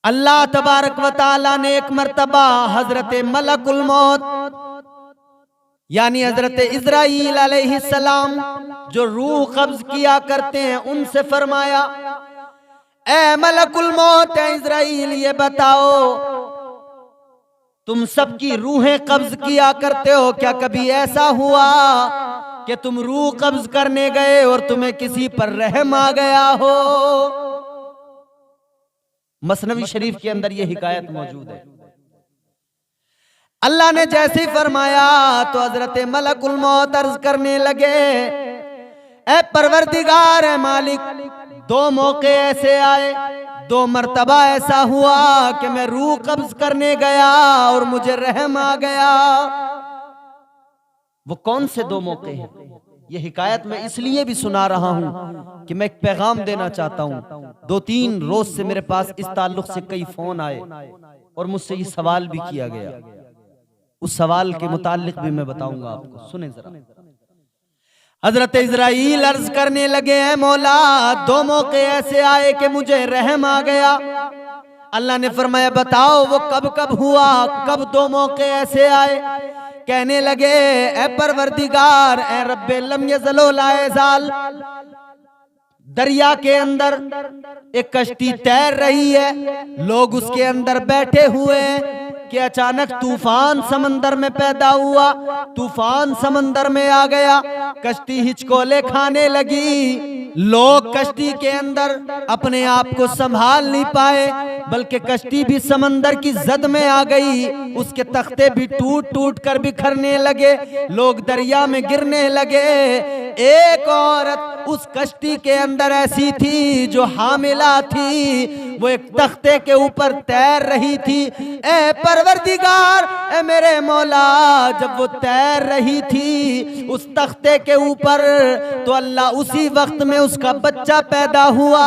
अल्लाह तबारक व तआला ने एक मर्तबा हजरत मलकुल मौत यानी हजरत इजराइल अलैहिस्सलाम जो रूह कब्ज किया करते हैं उनसे फरमाया, ए मलकुल मौत, ए इजराइल, ये बताओ तुम सबकी रूहें कब्ज किया करते हो, क्या कभी ऐसा हुआ कि तुम रूह कब्ज करने गए और तुम्हें किसी पर रहम आ गया हो? मसनवी शरीफ के अंदर यह हिकायत मौजूद है। अल्लाह ने जैसे ही फरमाया तो हजरत मलकुल मौत अर्ज करने लगे, ए परवरदिगार, ए मालिक, दो मौके ऐसे आए, दो मर्तबा ऐसा हुआ कि मैं रूह कब्ज करने गया और मुझे रहम आ गया। वो कौन से दो मौके हैं? ये हिकायत मैं इसलिए भी सुना रहा हूं कि मैं एक पैगाम देना चाहता हूं। 2-3 रोज से मेरे पास इस ताल्लुक से कई फोन आए और मुझसे ये सवाल भी किया गया। उस सवाल के मुताल्लिक भी मैं बताऊंगा आपको, सुने जरा। हजरत इजराइल अर्ज करने लगे, हैं मौला, दो मौके ऐसे आए कि मुझे रहम आ गया। अल्लाह ने फरमाया, बताओ वो कब कब हुआ, कब दो मौके ऐसे आए? कहने लगे, ए परवरदिगार, ए रब्बे लम यज़ल व ला यज़ाल, दरिया के अंदर एक कश्ती तैर रही है, लोग उसके अंदर बैठे हुए हैं कि अचानक तूफान समंदर में पैदा हुआ, तूफान समंदर में आ गया, कश्ती हिचकोले खाने लगी, लोग कश्ती के अंदर अपने आप को संभाल नहीं पाए, बल्कि कश्ती भी समंदर की जद में आ गई, उसके तख्ते भी टूट टूट कर बिखरने लगे, लोग दरिया में गिरने लगे। एक औरत उस कश्ती के अंदर ऐसी थी जो हामिला थी, वो एक तख्ते के ऊपर तैर रही थी। ए परवरदिगार, ए मेरे मौला, जब वो तैर रही थी उस तख्ते के ऊपर, तो अल्लाह उसी वक्त में उसका बच्चा पैदा हुआ,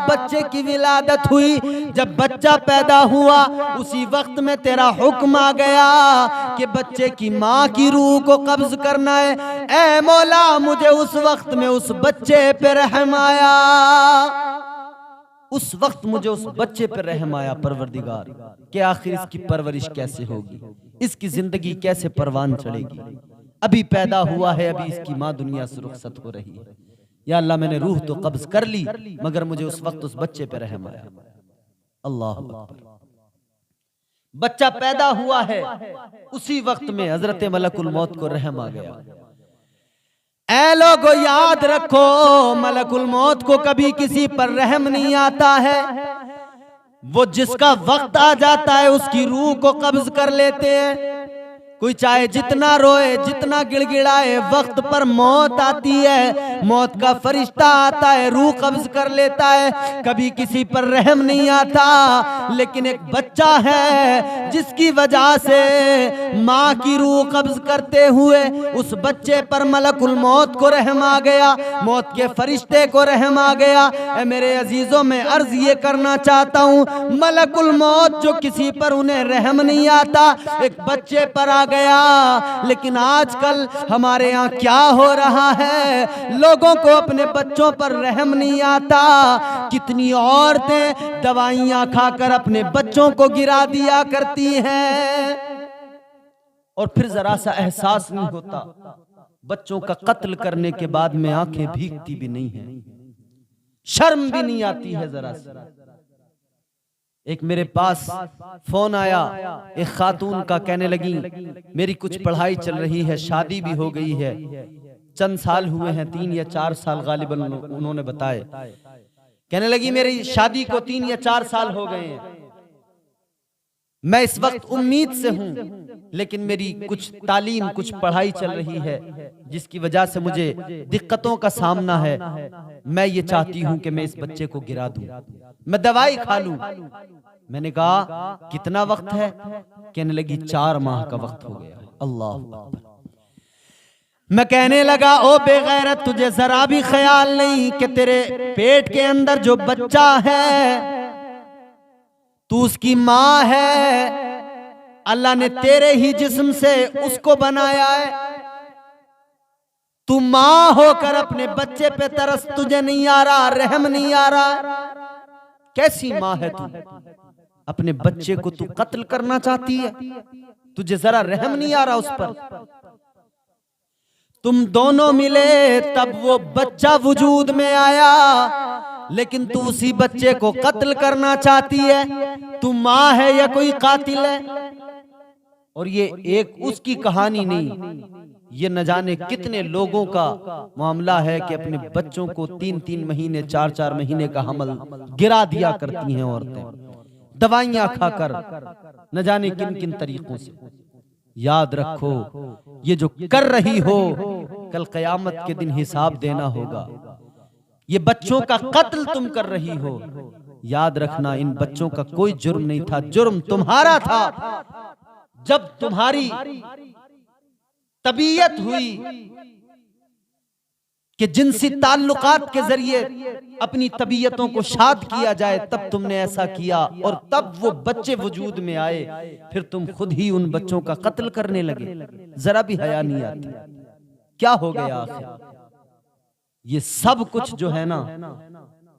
बच्चे की विलादत हुई। जब बच्चा पैदा हुआ उसी वक्त में तेरा हुक्म आ गया कि बच्चे की माँ की रूह को कब्ज करना है। ए मौला, मुझे उस वक्त में उस बच्चे पे रहम आया, उस वक्त मुझे उस बच्चे पर रहम आया परवरदिगार कि आखिर इसकी परवरिश कैसे होगी, इसकी जिंदगी कैसे परवान चढ़ेगी। अभी पैदा हुआ है, अभी इसकी माँ दुनिया से रुखसत हो रही है। या अल्लाह, मैंने रूह तो कब्ज कर ली, मगर मुझे उस वक्त उस बच्चे पर रहम आया। अल्लाह अकबर। बच्चा पैदा हुआ है, उसी वक्त में हजरत मलकुल मौत को रहम आ गया। ऐ लोगो, याद रखो, मलकुल मौत को कभी किसी पर रहम नहीं आता है। वो जिसका वक्त आ जाता है उसकी रूह को कब्ज कर लेते हैं। कोई चाहे जितना रोए, जितना गिड़गिड़ाए, वक्त पर मौत आती है, मौत का फरिश्ता आता है, रूह कब्ज कर लेता है। कभी किसी पर रहम नहीं आता, लेकिन एक बच्चा है जिसकी वजह से माँ की रूह कब्ज करते हुए उस बच्चे पर मलकुल मौत को रहम आ गया, मौत के फरिश्ते को रहम आ गया। ए मेरे अजीजों, में अर्ज ये करना चाहता हूँ, मलकुल मौत जो किसी पर उन्हें रहम नहीं आता, एक बच्चे पर आ गया। लेकिन आजकल हमारे यहाँ क्या हो रहा है, लोगों को अपने बच्चों पर रहम नहीं आता। कितनी औरतें दवाइयाँ खाकर अपने बच्चों को गिरा दिया करती हैं और फिर जरा सा एहसास नहीं होता। बच्चों का कत्ल करने के बाद में आंखें भीगती भी नहीं है, शर्म भी नहीं आती है जरा सा। एक मेरे पास फोन आया एक खातून का, कहने लगी मेरी कुछ पढ़ाई चल रही है, शादी भी हो गई है, चंद साल हुए हैं, 3 या 4 साल गालिबन उन्होंने बताए। कहने लगी मेरी शादी को 3 या 4 साल हो गए हैं, मैं इस वक्त उम्मीद से हूं, लेकिन मेरी कुछ तालीम, कुछ पढ़ाई चल रही है जिसकी वजह से मुझे दिक्कतों का सामना है। मैं ये चाहती हूं कि मैं इस बच्चे को गिरा दूं, मैं दवाई खा लूं। मैंने कहा कितना वक्त है? कहने लगी 4 माह का वक्त हो गया। अल्लाह अकबर। मैं कहने लगा, ओ बेगैरत, तुझे जरा भी ख्याल नहीं कि तेरे पेट के अंदर जो बच्चा है तू उसकी माँ है, अल्लाह ने तेरे ही जिस्म से उसको बनाया है। तू माँ होकर अपने बच्चे पे तरस तुझे नहीं आ रहा, रहम नहीं आ रहा। कैसी माँ है तू? अपने बच्चे को तू कत्ल करना चाहती है, तुझे जरा रहम नहीं आ रहा उस पर। तुम दोनों मिले तब वो बच्चा वजूद में आया, लेकिन तू उसी बच्चे को कत्ल करना चाहती है। तू माँ है या कोई कातिल है? और ये एक उसकी कहानी नहीं, ये न जाने कितने लोगों का मामला है कि अपने बच्चों को 3-3 महीने 4-4 महीने का हमल गिरा दिया करती हैं औरतें, दवाइयां खाकर, न जाने किन किन तरीकों से। याद रखो, ये जो कर रही हो कल कयामत के दिन हिसाब देना होगा। ये बच्चों का कत्ल तुम कर रही हो, याद रखना इन बच्चों का कोई जुर्म नहीं था, जुर्म तुम्हारा था। जब तुम्हारी तबीयत हुई कि जिनसी ताल्लुकात के जरिए अपनी तबीयतों को शाद किया जाए, तब तुमने ऐसा किया और तब वो बच्चे वजूद में आए, फिर तुम खुद ही उन बच्चों का कत्ल करने लगे। जरा भी हया नहीं आती। क्या हो गया आखिर? ये सब कुछ जो है ना,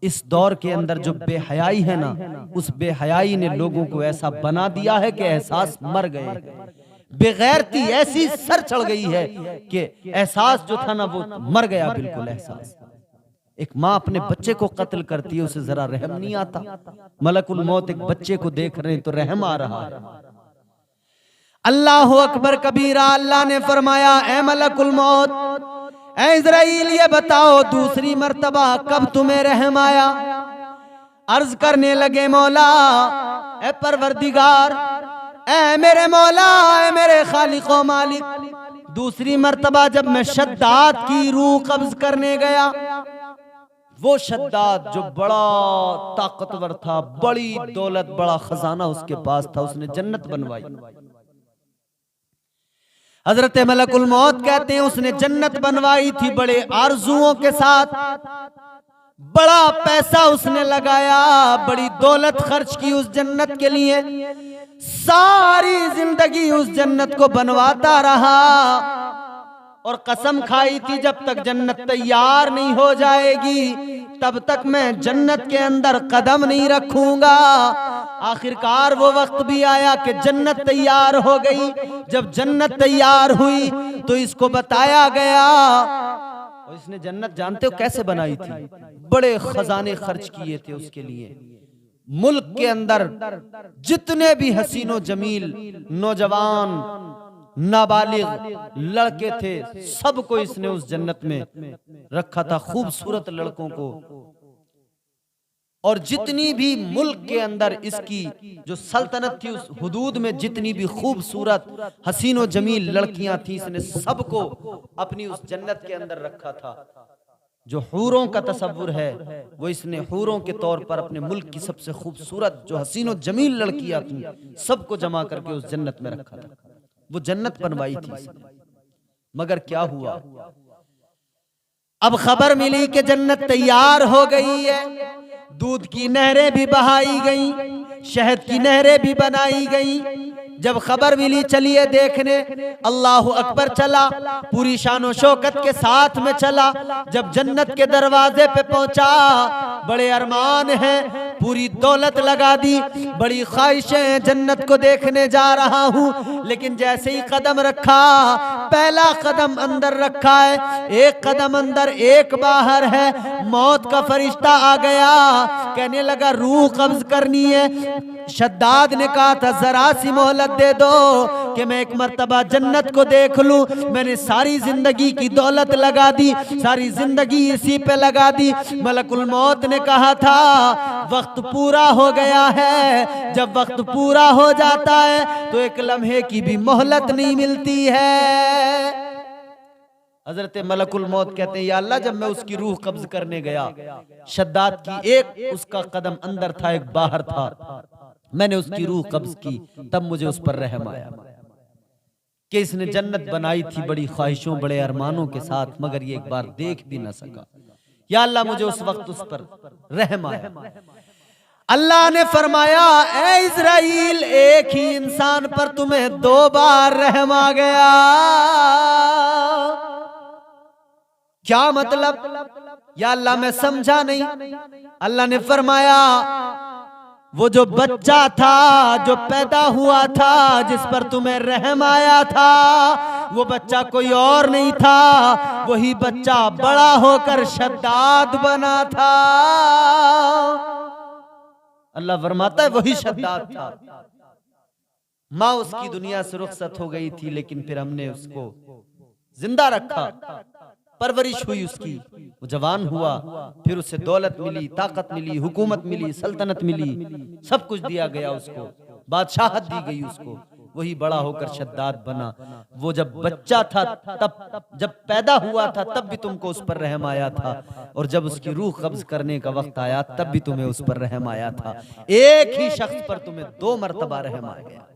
इस दौर के अंदर जो बेहयाई है ना, उस बेहयाई ने लोगों को ऐसा बना दिया है कि एहसास मर गए। बेगैरती ऐसी सर चढ़ गई है कि एहसास जो था ना वो मर गया बिल्कुल एहसास। एक माँ अपने बच्चे को कत्ल करती है, उसे जरा रहम नहीं आता। मलकुल मौत एक बच्चे को देख रहे हैं तो रहम आ रहा है। अल्लाह अकबर कबीरा। अल्लाह ने फरमाया, ए मलकुल मौत, ए इज़राइल, ये बताओ दूसरी मर्तबा कब तुम्हें रहम आया? अर्ज करने लगे, मौला, ए परवरदिगार, ऐ मेरे मौला, ऐ मेरे खालिको मालिक, दूसरी मर्तबा जब मैं शद्दाद की रूह कब्ज करने गया, वो शद्दाद जो बड़ा ताकतवर था, बड़ी दौलत, बड़ा खजाना उसके पास था, उसने जन्नत बनवाई। हजरत मलकुल मौत कहते हैं उसने जन्नत बनवाई थी बड़े आरजुओं के साथ, बड़ा पैसा उसने लगाया, बड़ी दौलत खर्च की उस जन्नत के लिए, सारी जिंदगी उस जन्नत को बनवाता रहा और कसम खाई थी जब तक जन्नत तैयार नहीं हो जाएगी तब तक मैं जन्नत के अंदर कदम नहीं रखूंगा। आखिरकार वो वक्त भी आया कि जन्नत तैयार हो गई। जब जन्नत तैयार हुई तो इसको बताया गया, और इसने जन्नत जानते हो कैसे बनाई थी? बड़े खजाने खर्च किए थे उसके लिए। मुल्क के अंदर जितने भी हसीनो जमील नौजवान नाबालिग लड़के थे, सबको इसने उस जन्नत में रखा था, खूबसूरत लड़कों को। और जितनी भी मुल्क के अंदर इसकी जो सल्तनत थी, उस हुदूद में जितनी भी खूबसूरत हसीनो जमील लड़कियां थी, इसने सबको अपनी उस जन्नत के अंदर रखा था। जो हूरों का तसव्वुर है वो इसने हूरों के तौर पर अपने मुल्क की सबसे खूबसूरत जो हसीनो जमील लड़कियां थी सबको जमा करके उस जन्नत में रखा था। वो जन्नत बनवाई थी इसने। मगर क्या हुआ, अब खबर मिली कि जन्नत तैयार हो गई है, दूध की नहरें भी बहाई गई, शहद की नहरें भी बनाई गई। जब खबर मिली चलिए देखने, अल्लाह अकबर चला, पूरी शानो शौकत के साथ में चला। जब जन्नत के दरवाजे पे पहुंचा, बड़े अरमान हैं, पूरी दौलत लगा दी, बड़ी ख्वाहिशें, जन्नत को देखने जा रहा हूँ। लेकिन जैसे ही कदम रखा, पहला कदम अंदर रखा है, एक कदम अंदर एक बाहर है, मौत का फरिश्ता आ गया, कहने लगा रूह कब्ज करनी है। शद्दाद ने कहा था जरा सी मोहलत दे दो कि मैं एक मर्तबा जन्नत को देख लूं। मैंने सारी जिंदगी की दौलत लगा दी, सारी जिंदगी इसी पे लगा दी। मलकुल मौत ने कहा था वक्त पूरा हो गया है। जब वक्त पूरा हो जाता है तो एक लम्हे की भी मोहलत नहीं मिलती है। हजरत मलकुल मौत कहते हैं या अल्लाह, जब मैं उसकी रूह कब्ज करने गया, शद्दाद की एक उसका कदम अंदर था, एक बाहर था, मैंने उसकी रूह कब्ज की, तब मुझे उस पर रहम आया कि इसने जन्नत बनाई थी बड़ी ख्वाहिशों बड़े अरमानों के साथ, मगर ये एक बार देख भी ना सका। या अल्लाह, मुझे उस वक्त उस पर रहम आया। अल्लाह ने फरमाया, ए इज़राइल, एक ही इंसान पर तुम्हें 2 बार रहम आ गया। क्या मतलब? या अल्लाह, मैं समझा नहीं। अल्लाह ने फरमाया वो जो बच्चा था जो पैदा हुआ था जिस पर तुम्हें रहम आया था, वो बच्चा कोई और नहीं था, वही बच्चा बड़ा होकर शद्दाद बना था। अल्लाह फरमाता है वही शद्दाद था। माँ उसकी दुनिया से रुखसत हो गई थी, लेकिन फिर हमने उसको जिंदा रखा, परवरिश हुई उसकी, वो जवान हुआ, फिर उसे दौलत मिली, ताकत मिली, हुकूमत मिली, सल्तनत मिली, सब कुछ दिया गया उसको, बादशाहत दी गई उसको, वही बड़ा होकर शद्दाद बना। वो जब बच्चा था, तब जब पैदा हुआ था तब भी तुमको उस पर रहम आया था, और जब उसकी रूह कब्ज करने का वक्त आया तब भी तुम्हें उस पर रहम आया था। एक ही शख्स पर तुम्हें 2 मरतबा रहम आ गया।